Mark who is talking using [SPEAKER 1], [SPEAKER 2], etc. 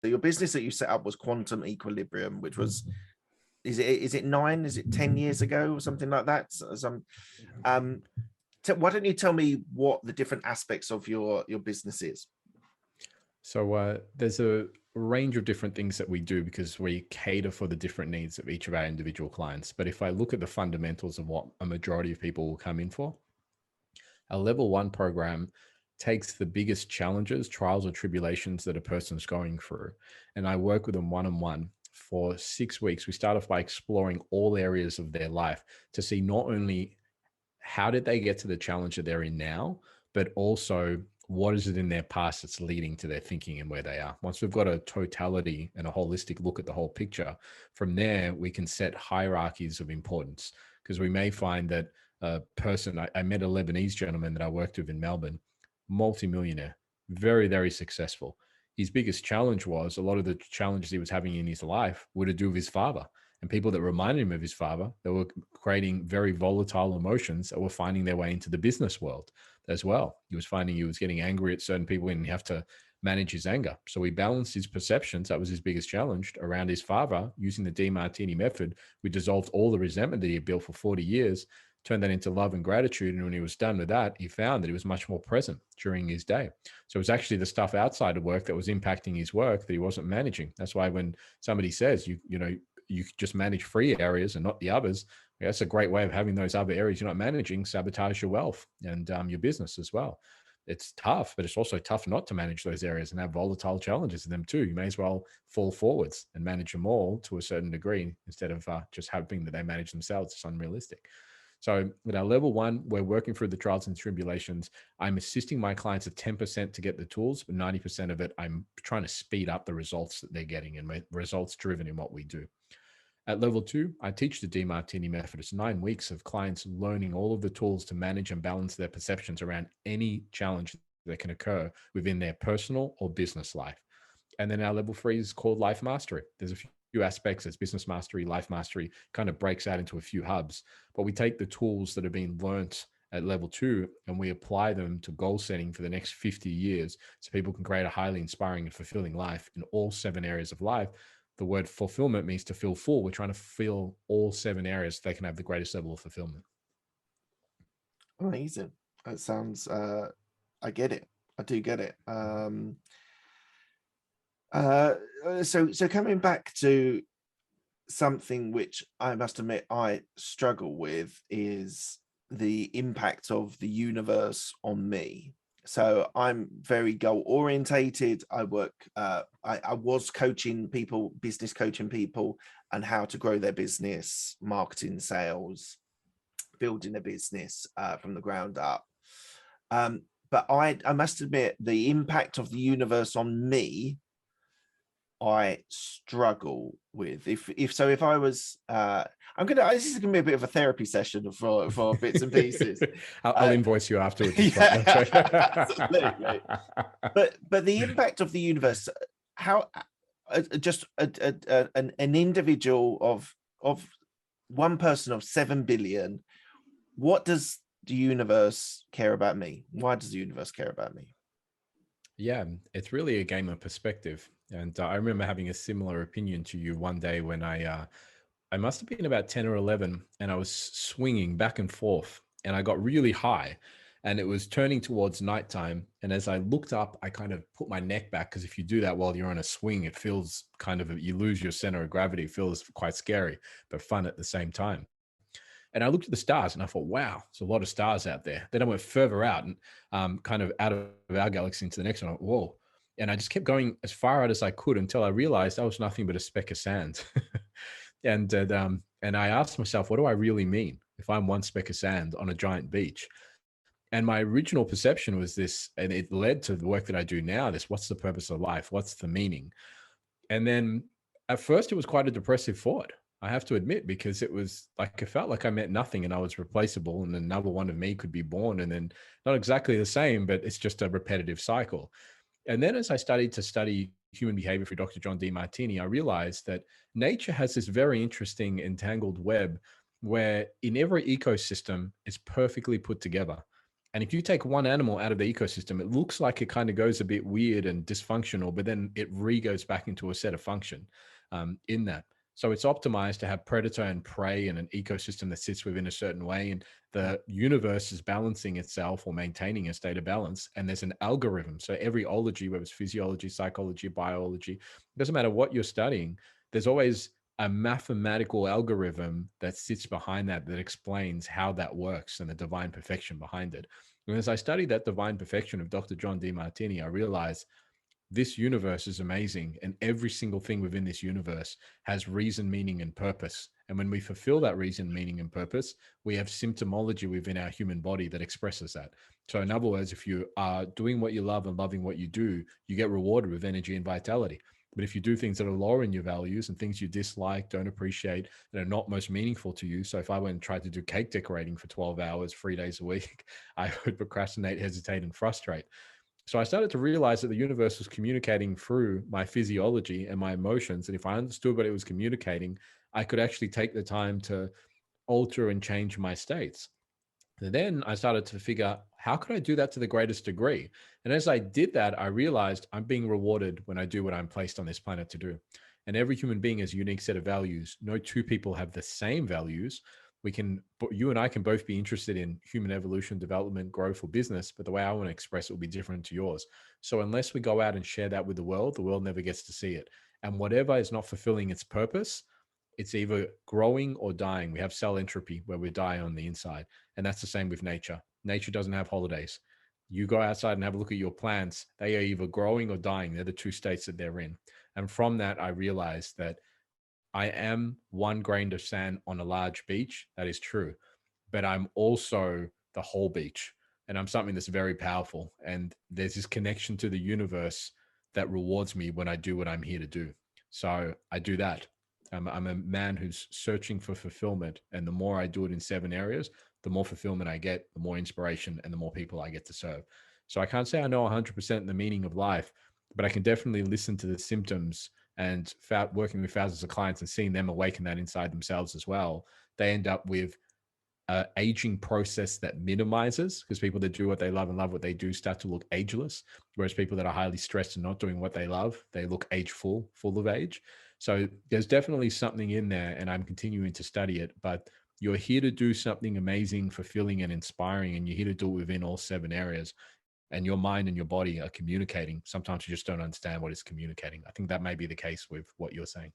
[SPEAKER 1] your business that you set up was Quantum Equilibrium, which was, is it 10 years ago or something like that? Um, why don't you tell me what the different aspects of your business is?
[SPEAKER 2] So there's a range of different things that we do because we cater for the different needs of each of our individual clients. But if I look at the fundamentals of what a majority of people will come in for, our level 1 program takes the biggest challenges, trials, or tribulations that a person's going through. And I work with them one-on-one for 6 weeks. We start off by exploring all areas of their life to see not only how did they get to the challenge that they're in now, but also what is it in their past that's leading to their thinking and where they are. Once we've got a totality and a holistic look at the whole picture, from there, we can set hierarchies of importance, because we may find that a person, I met a Lebanese gentleman that I worked with in Melbourne, multimillionaire, very, very successful. His biggest challenge was a lot of the challenges he was having in his life were to do with his father. And people that reminded him of his father, that were creating very volatile emotions that were finding their way into the business world as well. He was finding he was getting angry at certain people and he have to manage his anger. So he balanced his perceptions. That was his biggest challenge around his father using the DeMartini method. We dissolved all the resentment that he had built for 40 years, turned that into love and gratitude. And when he was done with that, he found that he was much more present during his day. So it was actually the stuff outside of work that was impacting his work that he wasn't managing. That's why when somebody says, you just manage 3 areas and not the others, that's a great way of having those other areas you're not managing sabotage your wealth and your business as well. It's tough, but it's also tough not to manage those areas and have volatile challenges in them too. You may as well fall forwards and manage them all to a certain degree instead of just hoping that they manage themselves. It's unrealistic. So with our level 1, we're working through the trials and tribulations. I'm assisting my clients at 10% to get the tools, but 90% of it, I'm trying to speed up the results that they're getting and results driven in what we do. At level 2, I teach the DeMartini method. It's 9 weeks of clients learning all of the tools to manage and balance their perceptions around any challenge that can occur within their personal or business life. And then our level 3 is called Life Mastery. There's a few aspects. It's business mastery, life mastery, kind of breaks out into a few hubs. But we take the tools that have been learnt at level 2 and we apply them to goal setting for the next 50 years so people can create a highly inspiring and fulfilling life in all 7 areas of life. The word fulfillment means to feel full. We're trying to fill all 7 areas so they can have the greatest level of fulfillment.
[SPEAKER 1] Amazing. That sounds, I get it. I do get it. So coming back to something which I must admit I struggle with is the impact of the universe on me. So I'm very goal orientated. I work, I was coaching people, business coaching people, and how to grow their business, marketing, sales, building a business from the ground up. But I must admit the impact of the universe on me, I struggle with. If I was, this is gonna be a bit of a therapy session for bits and pieces.
[SPEAKER 2] I'll invoice you afterwards.
[SPEAKER 1] Absolutely. But the impact of the universe, how just an individual of one person of 7 billion. What does the universe care about me? Why does the universe care about me?
[SPEAKER 2] Yeah, it's really a game of perspective. And I remember having a similar opinion to you one day when I must have been about 10 or 11 and I was swinging back and forth and I got really high and it was turning towards nighttime. And as I looked up, I kind of put my neck back because if you do that while you're on a swing, it feels kind of, you lose your center of gravity. It feels quite scary, but fun at the same time. And I looked at the stars and I thought, wow, there's a lot of stars out there. Then I went further out and kind of out of our galaxy into the next one. I went, whoa. And I just kept going as far out as I could until I realized that was nothing but a speck of sand. and I asked myself, what do I really mean if I'm one speck of sand on a giant beach? And my original perception was this, and it led to the work that I do now, this, what's the purpose of life? What's the meaning? And then at first it was quite a depressive thought, I have to admit, because it was like, it felt like I meant nothing and I was replaceable and another one of me could be born and then not exactly the same, but it's just a repetitive cycle. And then as I started to study human behavior for Dr. John DeMartini, I realized that nature has this very interesting entangled web where in every ecosystem it's perfectly put together. And if you take one animal out of the ecosystem, it looks like it kind of goes a bit weird and dysfunctional, but then it goes back into a set of function in that. So it's optimized to have predator and prey and an ecosystem that sits within a certain way. And the universe is balancing itself or maintaining a state of balance. And there's an algorithm. So every ology, whether it's physiology, psychology, biology, it doesn't matter what you're studying, there's always a mathematical algorithm that sits behind that explains how that works and the divine perfection behind it. And as I studied that divine perfection of Dr. John Demartini, I realized this universe is amazing, and every single thing within this universe has reason, meaning, and purpose. And when we fulfill that reason, meaning, and purpose, we have symptomology within our human body that expresses that. So in other words, if you are doing what you love and loving what you do, you get rewarded with energy and vitality. But if you do things that are lowering your values and things you dislike, don't appreciate, and are not most meaningful to you. So if I went and tried to do cake decorating for 12 hours, 3 days a week, I would procrastinate, hesitate, and frustrate. So I started to realize that the universe was communicating through my physiology and my emotions. And if I understood what it was communicating, I could actually take the time to alter and change my states. And then I started to figure out, how could I do that to the greatest degree? And as I did that, I realized I'm being rewarded when I do what I'm placed on this planet to do. And every human being has a unique set of values. No two people have the same values. You and I can both be interested in human evolution, development, growth, or business, but the way I want to express it will be different to yours. So unless we go out and share that with the world never gets to see it. And whatever is not fulfilling its purpose, it's either growing or dying. We have cell entropy where we die on the inside. And that's the same with nature. Nature doesn't have holidays. You go outside and have a look at your plants, they are either growing or dying. They're the two states that they're in. And from that, I realized that I am one grain of sand on a large beach. That is true. But I'm also the whole beach. And I'm something that's very powerful. And there's this connection to the universe that rewards me when I do what I'm here to do. So I do that. I'm a man who's searching for fulfillment. And the more I do it in 7 areas, the more fulfillment I get, the more inspiration, and the more people I get to serve. So I can't say I know 100% the meaning of life, but I can definitely listen to the symptoms. And working with thousands of clients and seeing them awaken that inside themselves as well, they end up with an aging process that minimizes, because people that do what they love and love what they do start to look ageless, whereas people that are highly stressed and not doing what they love, they look full of age. So there's definitely something in there, and I'm continuing to study it. But you're here to do something amazing, fulfilling, and inspiring, and you're here to do it within all 7 areas. And your mind and your body are communicating. Sometimes you just don't understand what it's communicating. I think that may be the case with what you're saying.